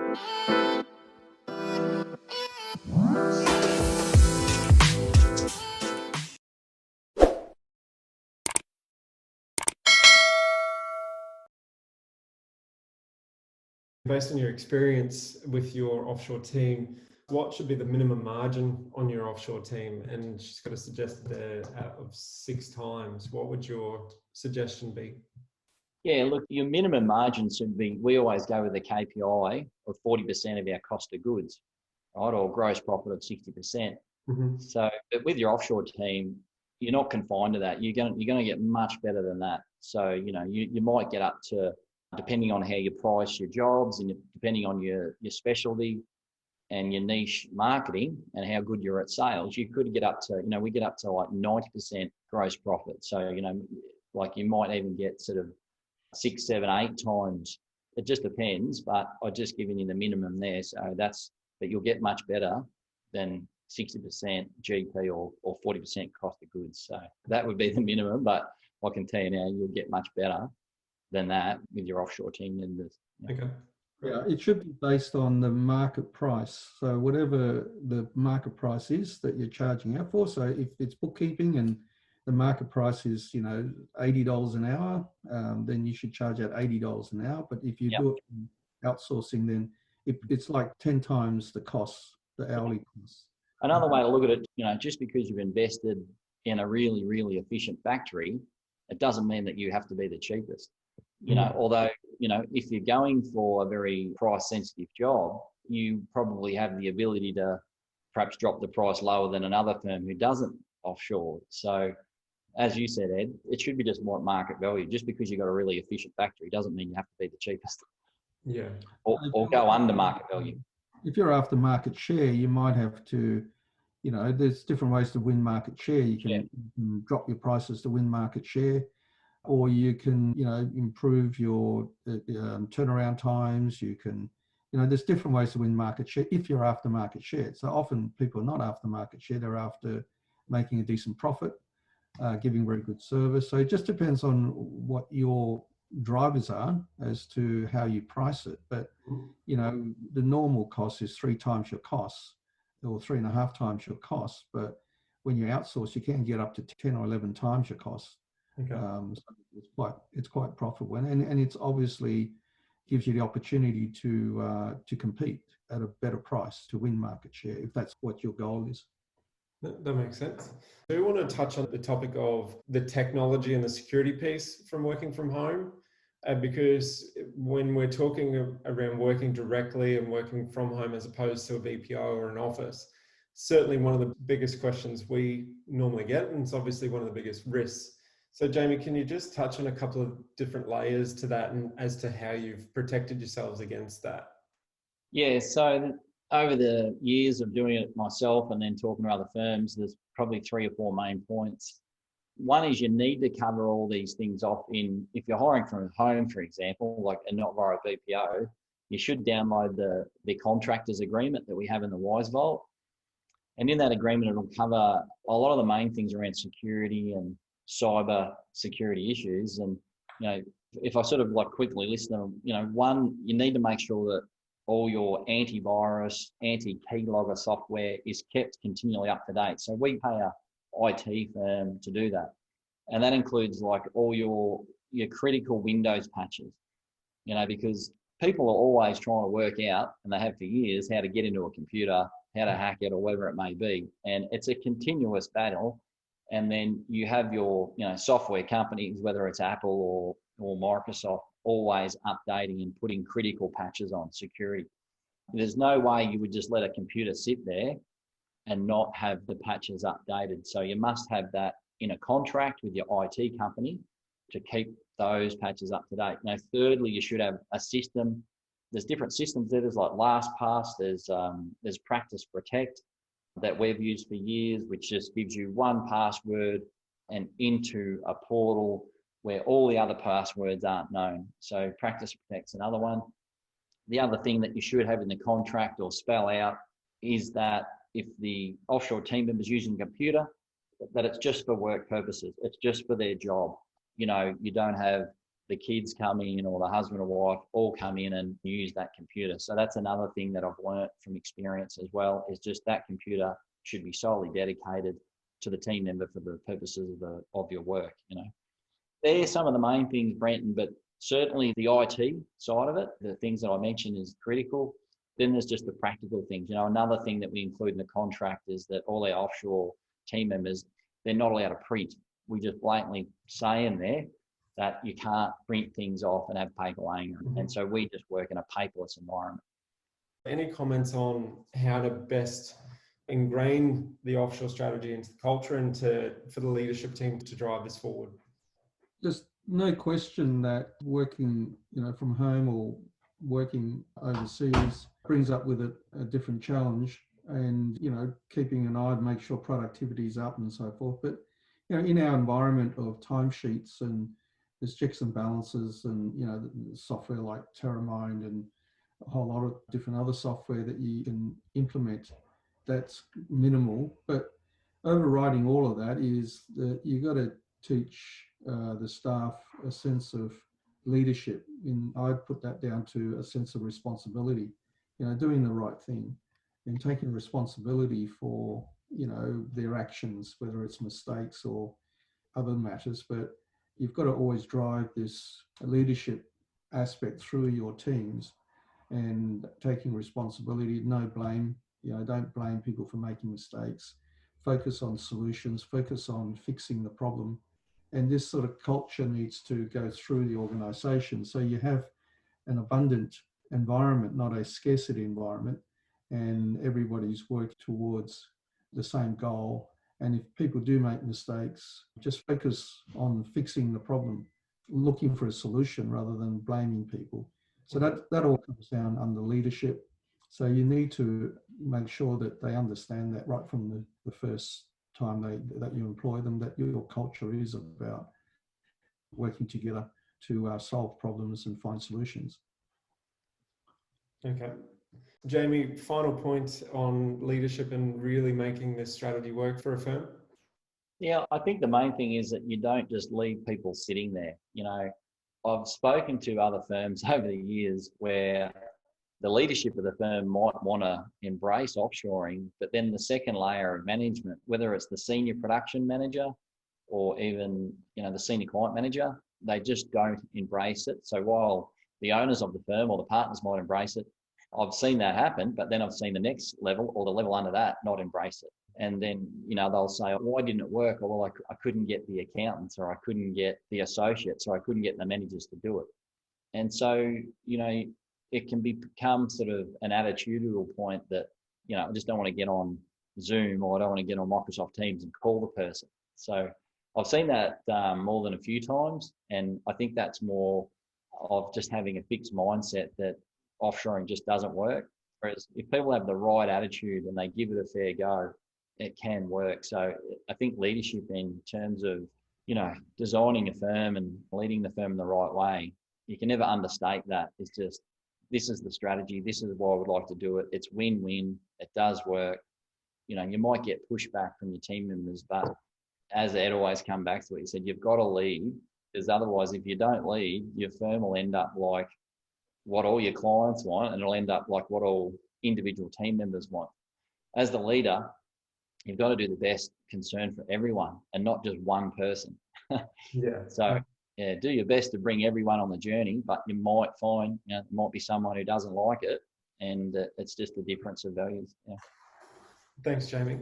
Based on your experience with your offshore team, what should be the minimum margin on your offshore team? And she's got a suggested there out of 6 times. What would your suggestion be? Yeah, look, your minimum margin should be, we always go with the KPI of 40% of our cost of goods, right? Or gross profit of 60%. So but with your offshore team, you're not confined to that. You're going to get much better than that. So, you might get up to, depending on how you price your jobs and depending on your specialty and your niche marketing and how good you're at sales, you could get up to, we get up to like 90% gross profit. So, like you might even get sort of 6, 7, 8 times. It just depends, but I've just given you the minimum there. So but you'll get much better than 60% GP or 40% cost of goods. So that would be the minimum, but I can tell you now, you'll get much better than that with your offshore team members. Okay. Yeah, it should be based on the market price. So whatever the market price is that you're charging out for. So if it's bookkeeping and the market price is, $80 an hour, then you should charge at $80 an hour. But if you do it outsourcing, then it's like 10 times the cost, the hourly cost. Another way to look at it, just because you've invested in a really, really efficient factory, it doesn't mean that you have to be the cheapest. Although, if you're going for a very price sensitive job, you probably have the ability to perhaps drop the price lower than another firm who doesn't offshore. So as you said, Ed, it should be just more market value. Just because you've got a really efficient factory doesn't mean you have to be the cheapest. Yeah. Or go under market value. If you're after market share, you might have to, there's different ways to win market share. You can drop your prices to win market share, or you can, improve your turnaround times. You can, there's different ways to win market share if you're after market share. So often people are not after market share, they're after making a decent profit, giving very good service. So it just depends on what your drivers are as to how you price it. But, the normal cost is 3 times your costs or 3.5 times your costs. But when you outsource, you can get up to 10 or 11 times your costs. Okay. So it's quite profitable, and it's obviously gives you the opportunity to compete at a better price to win market share if that's what your goal is. That makes sense. I do want to touch on the topic of the technology and the security piece from working from home, because when we're talking around working directly and working from home as opposed to a BPO or an office, certainly one of the biggest questions we normally get, and it's obviously one of the biggest risks. So Jamie, can you just touch on a couple of different layers to that and as to how you've protected yourselves against that? Yeah, so over the years of doing it myself and then talking to other firms, there's probably 3 or 4 main points. One is you need to cover all these things off if you're hiring from home, for example, and not via a BPO, you should download the contractors agreement that we have in the Wise Vault. And in that agreement, it'll cover a lot of the main things around security and cyber security issues. And, if I sort of quickly list them, one, you need to make sure that all your antivirus, anti-keylogger software is kept continually up to date. So we pay a IT firm to do that. And that includes all your critical Windows patches, because people are always trying to work out, and they have for years, how to get into a computer, how to hack it or whatever it may be. And it's a continuous battle. And then you have your, software companies, whether it's Apple or Microsoft, always updating and putting critical patches on security. There's no way you would just let a computer sit there and not have the patches updated. So you must have that in a contract with your IT company to keep those patches up to date. Now, thirdly, you should have a system. There's different systems there. There's like LastPass, there's Practice Protect that we've used for years, which just gives you one password and into a portal where all the other passwords aren't known. So Practice Protect's another one. The other thing that you should have in the contract or spell out is that if the offshore team member's using a computer, that it's just for work purposes. It's just for their job. You don't have the kids come in or the husband or wife all come in and use that computer. So that's another thing that I've learnt from experience as well, is just that computer should be solely dedicated to the team member for the purposes of your work. They're some of the main things, Brenton, but certainly the IT side of it, the things that I mentioned, is critical. Then there's just the practical things. Another thing that we include in the contract is that all our offshore team members, they're not allowed to print. We just blatantly say in there that you can't print things off and have paper laying around. And so we just work in a paperless environment. Any comments on how to best ingrain the offshore strategy into the culture and for the leadership team to drive this forward? There's no question that working, from home or working overseas brings up with it a different challenge, and, keeping an eye to make sure productivity is up and so forth. But, in our environment of timesheets, and there's checks and balances, and, software like Terramind and a whole lot of different other software that you can implement, that's minimal. But overriding all of that is that you've got to teach the staff a sense of leadership. I'd put that down to a sense of responsibility, doing the right thing and taking responsibility for, their actions, whether it's mistakes or other matters. But you've got to always drive this leadership aspect through your teams, and taking responsibility, no blame. Don't blame people for making mistakes. Focus on solutions, focus on fixing the problem. And this sort of culture needs to go through the organization. So you have an abundant environment, not a scarcity environment, and everybody's working towards the same goal. And if people do make mistakes, just focus on fixing the problem, looking for a solution rather than blaming people. So that all comes down under leadership. So you need to make sure that they understand that right from the first time that you employ them, that your culture is about working together to solve problems and find solutions. Okay. Jamie, final point on leadership and really making this strategy work for a firm? Yeah, I think the main thing is that you don't just leave people sitting there. I've spoken to other firms over the years where the leadership of the firm might want to embrace offshoring, but then the second layer of management, whether it's the senior production manager or even, the senior client manager, they just don't embrace it. So while the owners of the firm or the partners might embrace it, I've seen that happen, but then I've seen the next level or the level under that not embrace it. And then, they'll say, why didn't it work? Or, well, I couldn't get the accountants, or I couldn't get the associates, or I couldn't get the managers to do it. And so, it can become sort of an attitudinal point that, I just don't want to get on Zoom, or I don't want to get on Microsoft Teams and call the person. So I've seen that more than a few times. And I think that's more of just having a fixed mindset that offshoring just doesn't work. Whereas if people have the right attitude and they give it a fair go, it can work. So I think leadership in terms of, designing a firm and leading the firm in the right way, you can never understate that. It's just, this is the strategy. This is why I would like to do it. It's win-win. It does work. You might get pushback from your team members, but as Ed always come back to it, he said, you've got to lead, because otherwise, if you don't lead, your firm will end up like what all your clients want, and it'll end up like what all individual team members want. As the leader, you've got to do the best concern for everyone and not just one person. Yeah. So do your best to bring everyone on the journey, but you might find, there might be someone who doesn't like it, and it's just a difference of values. Yeah. Thanks, Jamie.